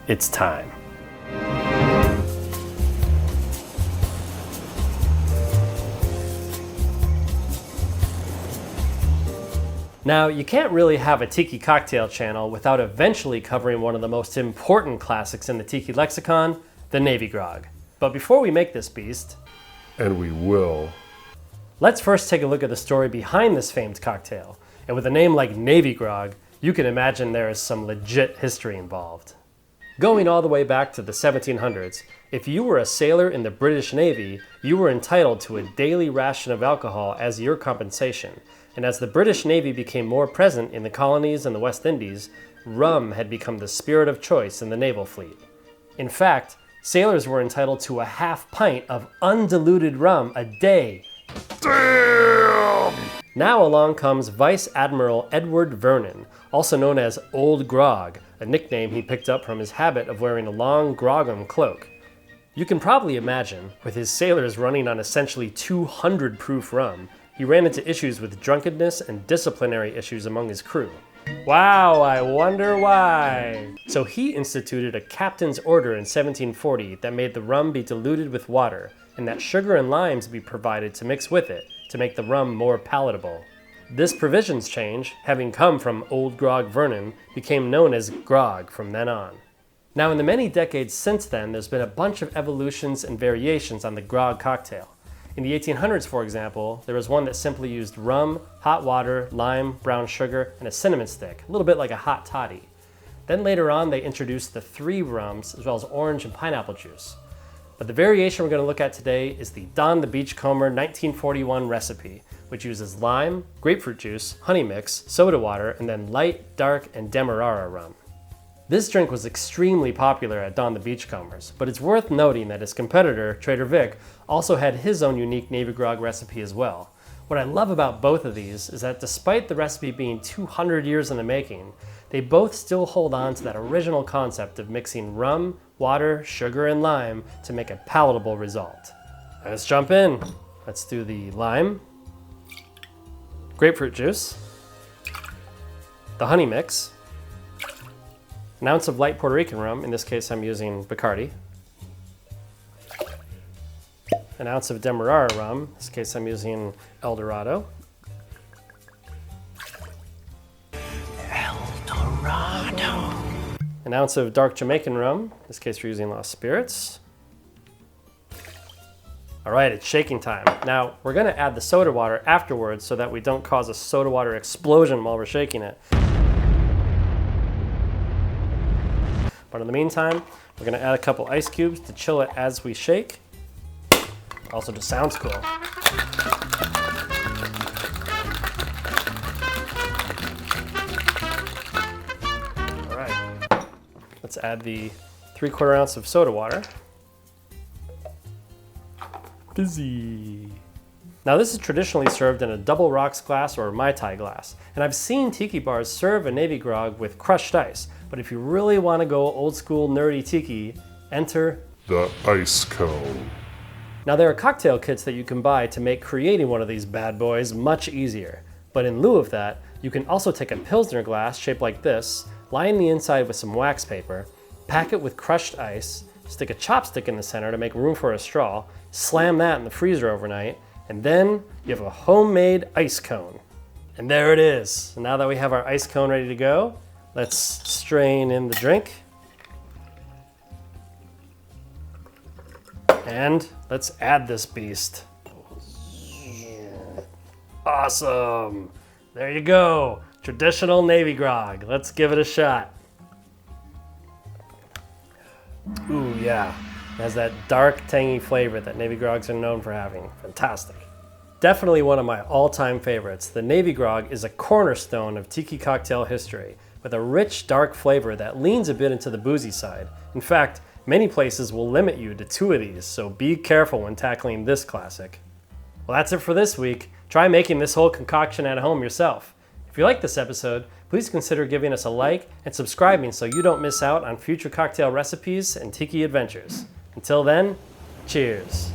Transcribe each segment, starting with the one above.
it's time. Now, you can't really have a Tiki cocktail channel without eventually covering one of the most important classics in the Tiki lexicon, the Navy Grog. But before we make this beast, and we will, let's first take a look at the story behind this famed cocktail. And with a name like Navy Grog, you can imagine there is some legit history involved. Going all the way back to the 1700s, if you were a sailor in the British Navy, you were entitled to a daily ration of alcohol as your compensation. And as the British Navy became more present in the colonies and the West Indies, rum had become the spirit of choice in the naval fleet. In fact, sailors were entitled to a half pint of undiluted rum a day. damn! Now along comes Vice Admiral Edward Vernon, also known as Old Grog, a nickname he picked up from his habit of wearing a long grogram cloak. You can probably imagine, with his sailors running on essentially 200 proof rum, he ran into issues with drunkenness and disciplinary issues among his crew. Wow, I wonder why. So he instituted a captain's order in 1740 that made the rum be diluted with water, and that sugar and limes be provided to mix with it to make the rum more palatable. This provisions change, having come from Old Grog Vernon, became known as grog from then on. Now in the many decades since then, there's been a bunch of evolutions and variations on the grog cocktail. In the 1800s, for example, there was one that simply used rum, hot water, lime, brown sugar, and a cinnamon stick, a little bit like a hot toddy. Then later on, they introduced the 3 rums, as well as orange and pineapple juice. But the variation we're going to look at today is the Don the Beachcomber 1941 recipe, which uses lime, grapefruit juice, honey mix, soda water, and then light, dark, and Demerara rum. This drink was extremely popular at Don the Beachcombers, but it's worth noting that his competitor, Trader Vic, also had his own unique Navy Grog recipe as well. What I love about both of these is that despite the recipe being 200 years in the making, they both still hold on to that original concept of mixing rum, water, sugar, and lime to make a palatable result. Let's jump in. Let's do the lime, grapefruit juice, the honey mix, an ounce of light Puerto Rican rum, in this case I'm using Bacardi, an ounce of Demerara rum, in this case I'm using El Dorado, an ounce of Dark Jamaican rum, in this case we're using Lost Spirits. All right, it's shaking time. Now, we're gonna add the soda water afterwards so that we don't cause a soda water explosion while we're shaking it. But in the meantime, we're gonna add a couple ice cubes to chill it as we shake. Also just sounds cool. All right, let's add the 3/4 ounce of soda water. Busy. Now this is traditionally served in a double rocks glass or a mai-tai glass. And I've seen tiki bars serve a Navy Grog with crushed ice. But if you really want to go old school nerdy tiki, enter the ice cone. Now there are cocktail kits that you can buy to make creating one of these bad boys much easier. But in lieu of that, you can also take a Pilsner glass shaped like this, line the inside with some wax paper, pack it with crushed ice, stick a chopstick in the center to make room for a straw, slam that in the freezer overnight, and then you have a homemade ice cone. And there it is. And now that we have our ice cone ready to go, let's strain in the drink. And let's add this beast. Awesome. There you go. Traditional Navy Grog. Let's give it a shot. Ooh, yeah. It has that dark, tangy flavor that Navy Grogs are known for having. Fantastic. Definitely one of my all-time favorites. The Navy Grog is a cornerstone of tiki cocktail history, with a rich, dark flavor that leans a bit into the boozy side. In fact, many places will limit you to 2 of these, so be careful when tackling this classic. Well, that's it for this week. Try making this whole concoction at home yourself. If you like this episode, please consider giving us a like and subscribing so you don't miss out on future cocktail recipes and tiki adventures. Until then, cheers.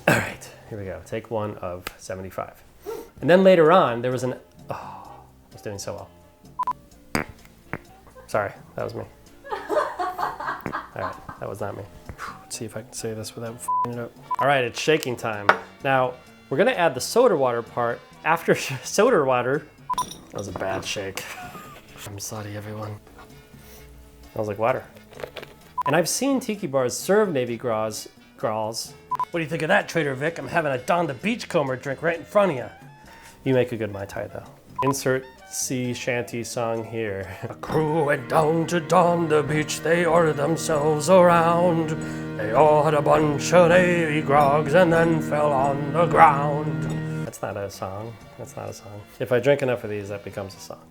All right, Here we go, take 1 of 75. And then later on, there was an, oh, I was doing so well. Sorry, that was me. All right, that was not me. Let's see if I can say this without f***ing it up. All right, it's shaking time. Now, we're gonna add the soda water part after soda water. That was a bad shake. I'm sorry, everyone. Smells like water. And I've seen tiki bars serve Navy Grogs. What do you think of that, Trader Vic? I'm having a Don the Beachcomber drink right in front of you. You make a good mai-tai though. Insert sea shanty song here. A crew went down to Don the Beach, they ordered themselves around. They all had a bunch of Navy Grogs and then fell on the ground. That's not a song, that's not a song. If I drink enough of these, that becomes a song.